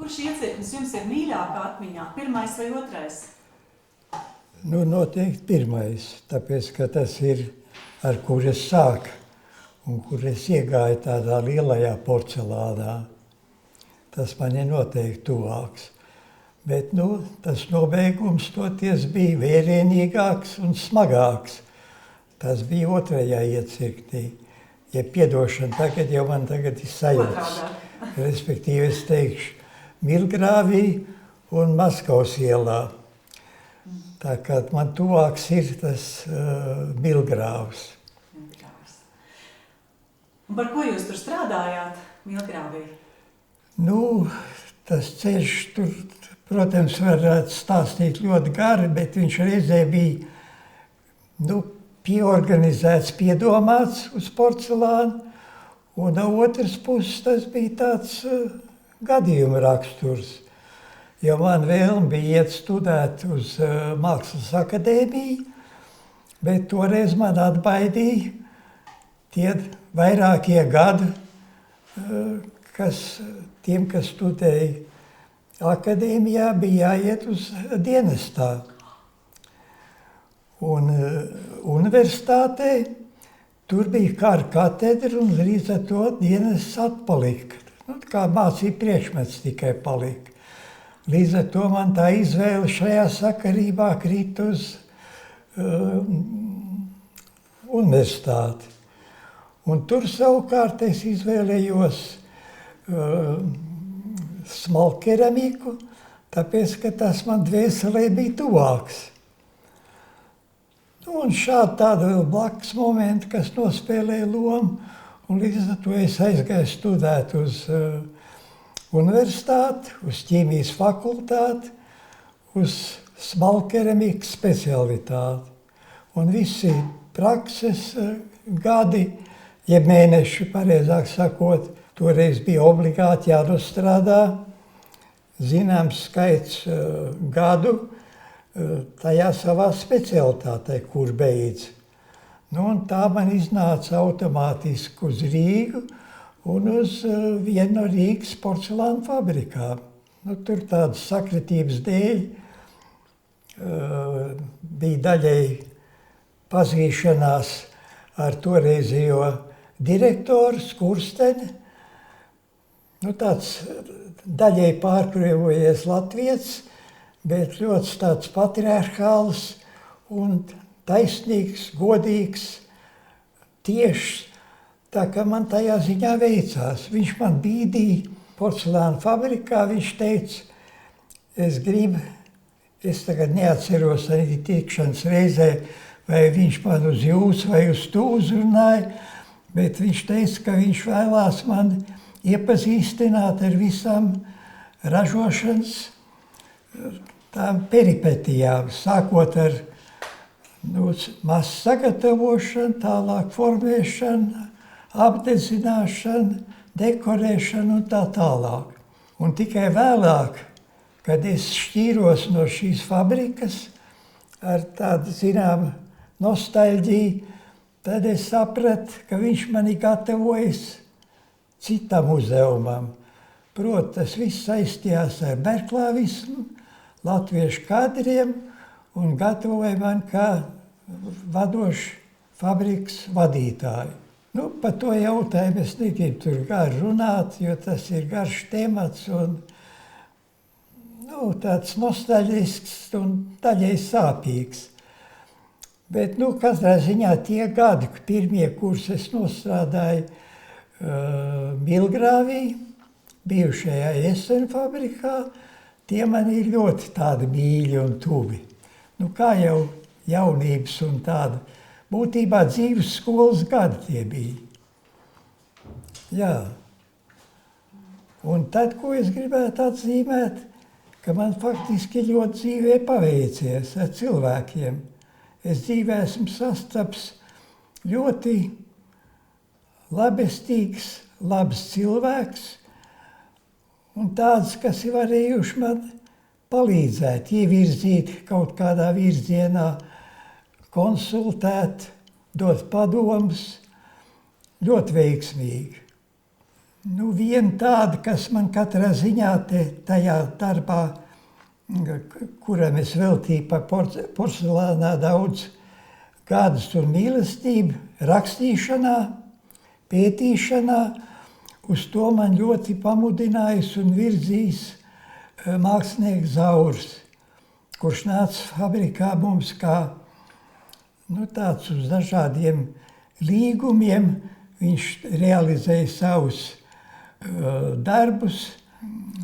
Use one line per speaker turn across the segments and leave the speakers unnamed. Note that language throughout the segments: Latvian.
Kurš iecirknis jums ir mīļākā atmiņā, pirmais vai otrais?
Nu, noteikti pirmais, tāpēc, ka tas ir, ar kur es sāku un kur es iegāju tādā lielajā porcelānā. Tas man ir noteikti tuvāks. Bet, nu, tas nobeigums toties bija vērienīgāks un smagāks. Tas bija otrajā iecirknī. Ja piedošana tagad jau man tagad ir sajūtas. Respektīvi, es teikšu, Milgrāvī un Maskavas ielā. Tā kā man tuvāks ir tas Milgrāvs.
Un par ko jūs tur strādājāt, Milgrāvī?
Nu, tas ceļš tur, protams, varētu stāstīt ļoti gari, bet viņš reizē bija, nu, pieorganizēts, piedomāts uz porcelānu, un no otras puses tas bija tāds gadījuma raksturs. Jo man vēlme bija iet studēt uz Mākslas akadēmiju, bet toreiz man atbaidīja tie vairākie gadi, kas tiem, kas studēja akadēmijā, bija jāiet uz dienestā. Un universitātē tur bija kara katedra un līdz ar to dienests atpalika. Nu, kā mācība priekšmets tikai palika. Līdz ar to man tā izvēle šajā sakarībā krīt uz universitāti. Un tur savukārt es izvēlējos smalkeramiku, tāpēc, ka tas man dvēselē bija tuvāks. Nu, un šādi tāda vēl blakus momenti, kas nospēlēja lomu, un līdz ar to es aizgāju studēt uz universitāti, uz ķīmijas fakultāti, uz smalkeramikas specialitāti. Un visi prakses gadi, jeb mēneši, pareizāk sakot, toreiz bija obligāti jānostrādā zināms skaits gadu tajā savā specialitātē, kur beidz. Nu, un tā man iznāca automātiski uz Rīgu un uz vienu no Rīgas porcelāna fabrikām. Nu, tur tādas sakritības dēļ bija daļēji pazīšanās ar toreizējo direktoru Skursteni. Nu, tāds daļēji pārkrievojies latvietis, bet ļoti tāds patriarchāls un taisnīgs, godīgs, tiešs. Tā kā man tajā ziņā veicās. Viņš man bīdīja porcelāna fabrikā, viņš teica, es tagad neatceros arī tikšanas reizē, vai viņš man uz jūs vai uz tu uzrunāja, bet viņš teica, ka viņš vēlās man iepazīstināt ar visām ražošanas tām peripetijām, sākot ar masu sagatavošanu, tālāk formēšanu, apdedzināšanu, dekorēšanu un tā tālāk. Un tikai vēlāk, kad es šķīros no šīs fabrikas ar tādu, zinām, nostalģiju, tad es sapratu, ka viņš mani gatavojas citam uzdevumam. Proti, tas viss saistījās ar berklāvismu, latviešu kadriem un gatavoja man kā vadošu fabrikas vadītāju. Nu, par to jautājumu es negribu tur gari runāt, jo tas ir garš temats un tāds nostalģisks un daļai sāpīgs. Bet, katrā ziņā tie gadi, pirmie, kurus es nostrādāju Milgrāvī, bijušajā Esena fabrikā, tie man ir ļoti tādi mīļi un tuvi. Kā jau jaunības un tāda, būtībā dzīves skolas gadi tie bija. Jā. Un tad, ko es gribētu atzīmēt, ka man faktiski ļoti dzīvē paveicies ar cilvēkiem. Es dzīvē esmu sastaps ļoti labestīgs, labs cilvēks un tāds, kas ir varējuši man palīdzēt, ievirzīt kaut kādā virzienā, konsultēt, dot padomus, ļoti veiksmīgi. Nu, viena tāda, kas man katrā ziņā tajā darbā, kuram es veltīju par porcelānā daudz gadus un mīlestību, rakstīšanā, pētīšanā, uz to man ļoti pamudinājis un virzījis mākslinieks Zaurs, kurš nāca fabrikā mums kā tāds uz dažādiem līgumiem. Viņš realizēja savus darbus,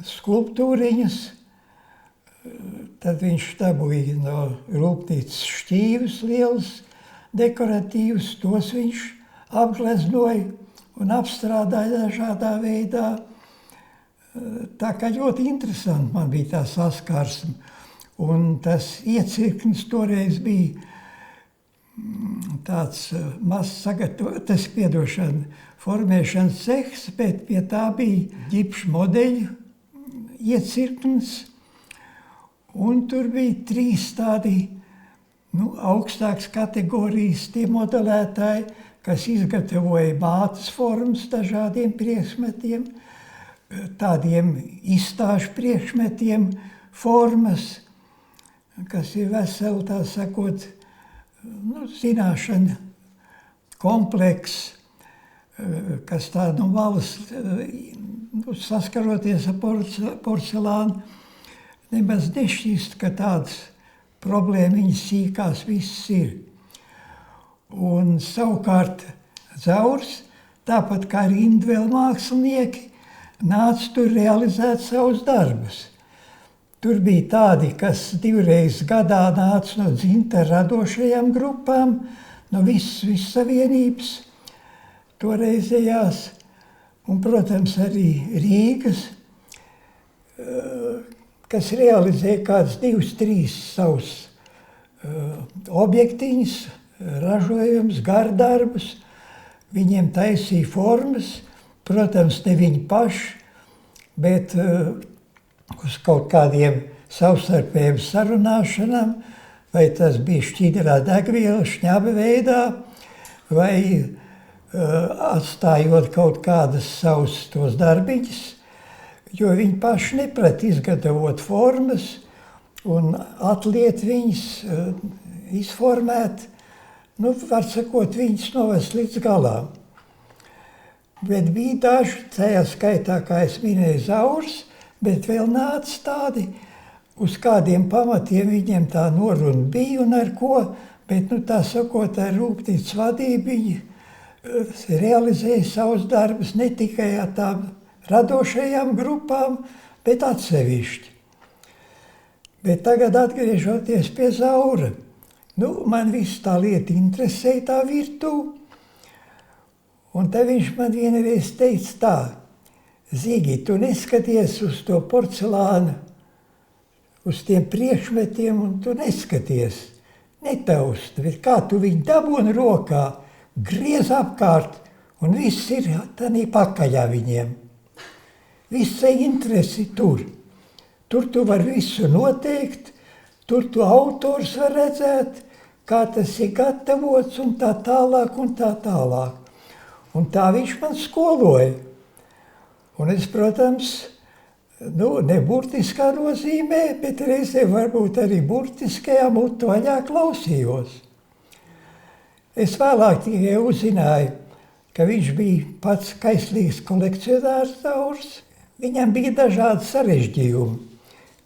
skulptūriņas. Tad viņš dabūja no rūpnīcas šķīvus lielus, dekoratīvus, tos viņš apgleznoja un apstrādāja dažādā veidā. Tā kā ļoti interesanti man bija tā saskarsme. Un tas iecirknis toreiz bija tāds mazs sagatavotas, formēšanas cehs, bet pie tā bija ģipša modeļu iecirknis. Un tur bija 3 tādi augstākas kategorijas tie modelētāji, kas izgatavoja mātes formas dažādiem priekšmetiem, tādiem izstāžu priekšmetiem, formas, kas ir veseli, tā sakot, zināšana komplekss, kas tā no malas, saskaroties ar porcelānu, nemaz nešķīst, ka tādas problēmiņas sīkās visas ir. Un savukārt Zaurs, tāpat kā arī individuāli mākslinieki, nāca tur realizēt savus darbus. Tur bija tādi, kas 2 reizes gadā nāca no dzintara radošajām grupām, no visas savienības toreizējās, un, protams, arī Rīgas, kas realizēja kāds 2-3 savus objektiņus, ražojumus, gardarbus. Viņiem taisīja formas, protams, ne viņi paši, bet uz kaut kādiem savstarpējiem sarunāšanām, vai tas bija šķidrā degviela, šņaba veidā, vai atstājot kaut kādas savus tos darbiņus, jo viņi paši neprat izgatavot formas un atliet viņas, izformēt, var sakot, viņas novest līdz galām. Bet bija daži, tajā skaitā, kā es minēju, Zaurs, bet vēl nāca tādi, uz kādiem pamatiem viņiem tā noruna bija un ar ko, bet, tā sakot, ar rūpnīcas vadību viņi realizēja savus darbus ne tikai ar tām radošajām grupām, bet atsevišķi. Bet tagad atgriežoties pie Zaura, man viss tā lieta interesēja, tā virtuve, un te viņš man vienreiz teica tā: Zigi, tu neskaties uz to porcelānu, uz tiem priekšmetiem, un tu neskaties, netausti, bet kā tu viņu dabūni rokā, griez apkārt, un viss ir tādā pakaļā viņiem. Visa interesi tur. Tur tu vari visu noteikt, tur tu autors var redzēt, kā tas ir gatavots, un tā tālāk, un tā tālāk. Un tā viņš man skoloja. Un es, protams, ne burtiskā nozīmē, bet reizē varbūt arī burtiskajā mutu vaļā klausījos. Es vēlāk tikai uzzināju, ka viņš bija pats kaislīgs kolekcionārs Zaurs. Viņam bija dažādi sarežģījumi.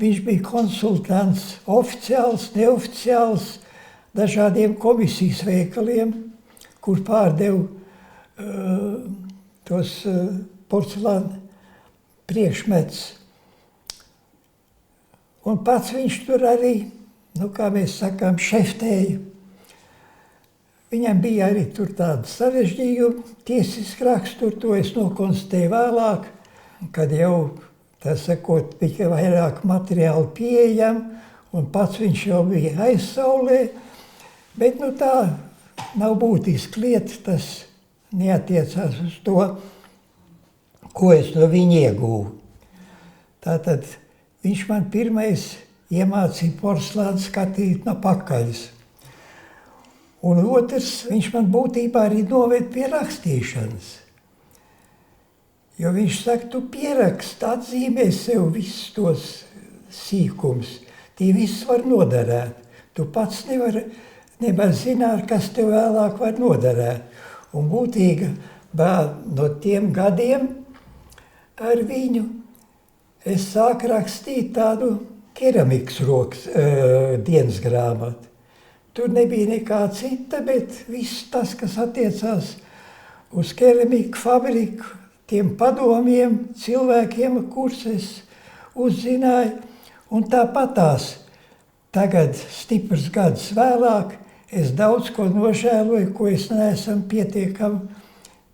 Viņš bija konsultants, oficiāls, neoficiāls, dažādiem komisijas veikaliem, kur pārdeva tos porcelāna priekšmets. Un pats viņš tur arī, kā mēs sakām, šeftēja. Viņam bija arī tur tādi sarežģījumi, tiesiski rakstur, to es nokonstatēju vēlāk, kad jau, tā sakot, bija vairāk materiāli pieejami, un pats viņš jau bija aizsaulē, bet tā nav būtiski lieta, tas neatiecās uz to, ko es no viņa iegūvu. Tātad viņš man pirmais iemācīja porcelānu skatīt no pakaļas. Un otrs, viņš man būtībā arī noved pie rakstīšanas. Jo viņš saka, tu pierakst, atzīmē sev visus tos sīkums. Tie viss var noderēt. Tu pats nevar zināt, kas tev vēlāk var noderēt. Un būtīgi no tiem gadiem ar viņu es sāku rakstīt tādu keramikas rokas dienas grāmatu. Tur nebija nekā cita, bet viss tas, kas attiecās uz keramiku fabriku, tiem padomiem, cilvēkiem, kurus es uzzināju. Un tāpatās tagad, stiprs gadus vēlāk, es daudz ko nožēloju, ko es neesmu pietiekami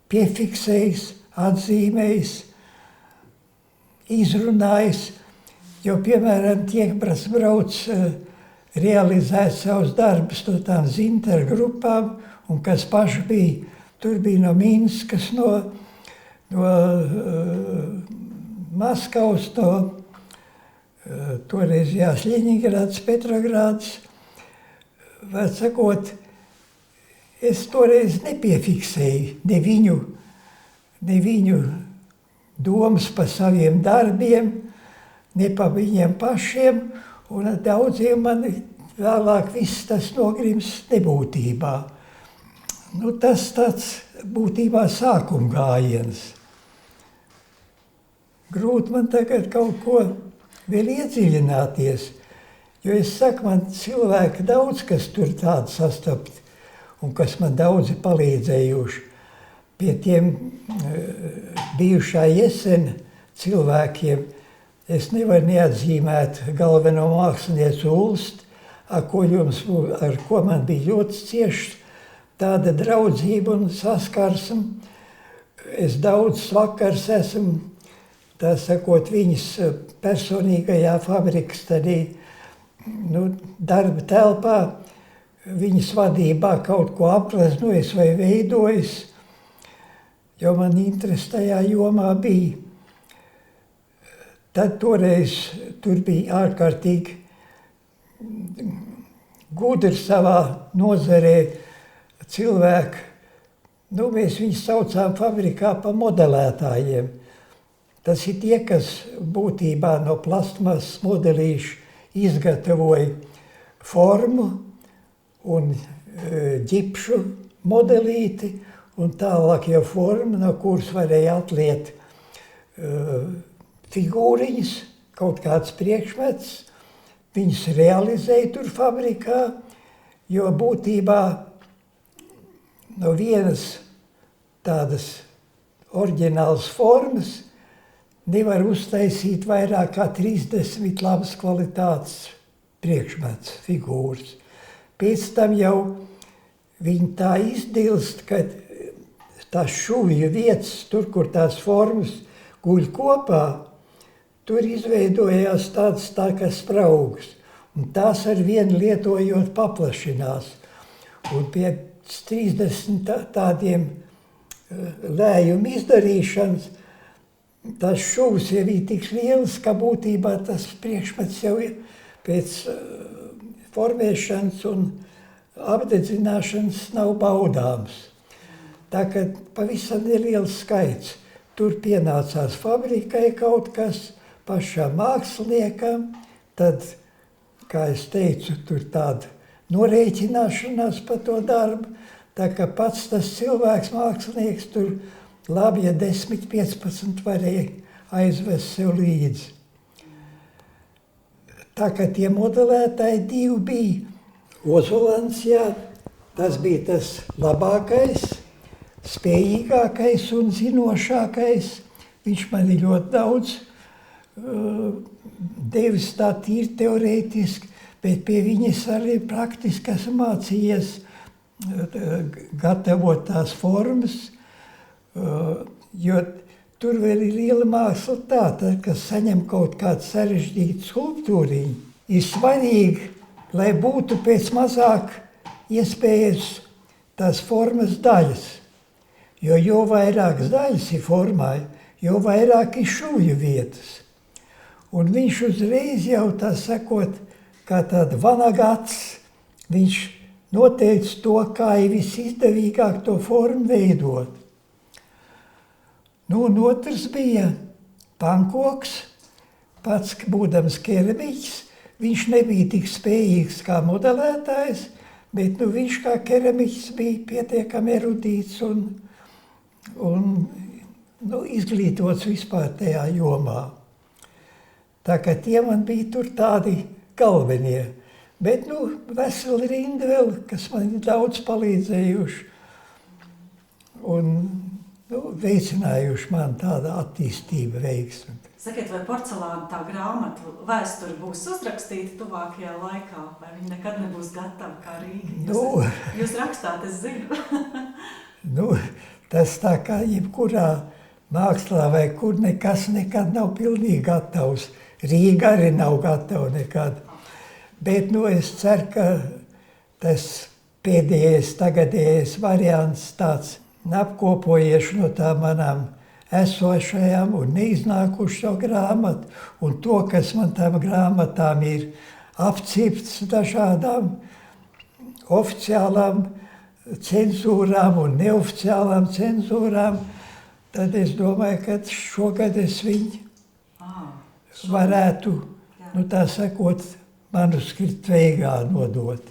piefiksējis, atzīmējis, izrunājis. Jo, piemēram, tiek brauc realizēt savus darbus no tām Zinteru grupām, un kas paši bija, tur bija no Minskas, no Maskavas, no toreizējās Ļeņingrads, Petrograds. Var sakot, es toreiz nepiefiksēju ne viņu domas par saviem darbiem, ne par viņiem pašiem, un daudziem man vēlāk viss tas nogrims nebūtībā. Nu, tas tāds būtībā sākuma gājiens. Grūti man tagad kaut ko vēl iedziļināties, jo es saku, man cilvēki daudz, kas tur tādu sastapt, un kas man daudzi palīdzējuši. Pie tiem bijušā Jesena cilvēkiem es nevaru neatzīmēt galveno mākslinieku Ulsti, ar ko man bija ļoti cieši tāda draudzība un saskarsme. Es daudz vakars esmu, tā sakot, viņas personīgajā fabrikas tādī, darba telpā, viņas vadībā kaut ko aplaznojis vai veidojis, jo man interesi tajā jomā bija. Tad toreiz tur bija ārkārtīgi gudri savā nozarē cilvēki. Mēs viņus saucām fabrikā par modelētājiem. Tas ir tie, kas būtībā no plastmasas modelīšu izgatavoja formu un ģipšu modelīti, un tālāk jau forma, no kuras varēja atliet figūriņas, kaut kāds priekšmets, viņas realizēja tur fabrikā, jo būtībā no vienas tādas oriģinālas formas nevar uztaisīt vairāk kā 30 labas kvalitātes priekšmets, figūras. Pēc tam jau viņi tā izdilst, ka tās šuvju vietas, tur, kur tās formas guļ kopā, tur izveidojās tāds tā kā spraugas, un tās ar vienu lietojot paplašinās. Un pie 30 tādiem lējumu izdarīšanas, tās šuvas jau ir tik lielas, ka būtībā tas priekšmets jau ir pēc formēšanas un apdedzināšanas nav baudāms. Tā kā pavisam neliels skaits. Tur pienācās fabrikai kaut kas, pašam māksliniekam, tad, kā es teicu, tur tāda norēķināšanās par to darbu, tā kā pats tas cilvēks, mākslinieks, tur labi, ja 10-15 varēja aizvest sev līdzi. Tā kā tie modelētāji divi bija. Ozolans, jā, tas bija tas labākais, spējīgākais un zinošākais. Viņš man ir ļoti daudz devis tā tīri teorētiski, bet pie viņas arī praktiski esmu mācījies gatavot tās formas, jo tur vēl ir liela māksla tā, kas saņem kaut kādu sarežģītu skulptūriņu. Ir svarīgi, lai būtu pēc mazāk iespējas tās formas daļas, jo vairākas daļas ir formā, jo vairāk ir šuvju vietas. Un viņš uzreiz jau tā sakot, kā tāda vanagats, viņš noteica to, kā ir visizdevīgāk to formu veidot. Nu, un otrs bija Pankoks, pats būdams keramiķis. Viņš nebija tik spējīgs kā modelētājs, bet nu, viņš kā keramiķis bija pietiekami erudīts un izglītots vispār tajā jomā. Tā kā tie man bija tur tādi galvenie. Bet veseli rinda vēl, kas man ir daudz palīdzējuši un veicinājuši man tādu attīstību veiksmi.
Sakiet, vai porcelāna tā grāmata vēsture būs uzrakstīta tuvākajā laikā, vai viņa nekad nebūs gatava kā Rīga? Jūs rakstāt, es zinu.
Tas tā kā jebkurā mākslā vai kur nekas nekad nav pilnīgi gatavs. Rīga arī nav gatava nekad. Bet es ceru, ka tas pēdējais, tagadējais variants tāds apkopojies no tā manām esošajām un neiznākušo grāmatu, un to, kas man tām grāmatām ir apcipts dažādām oficiālām cenzūrām un neoficiālām cenzūrām, tad es domāju, ka šogad es viņu varētu, tā sakot, manuskriptu veigā nodot.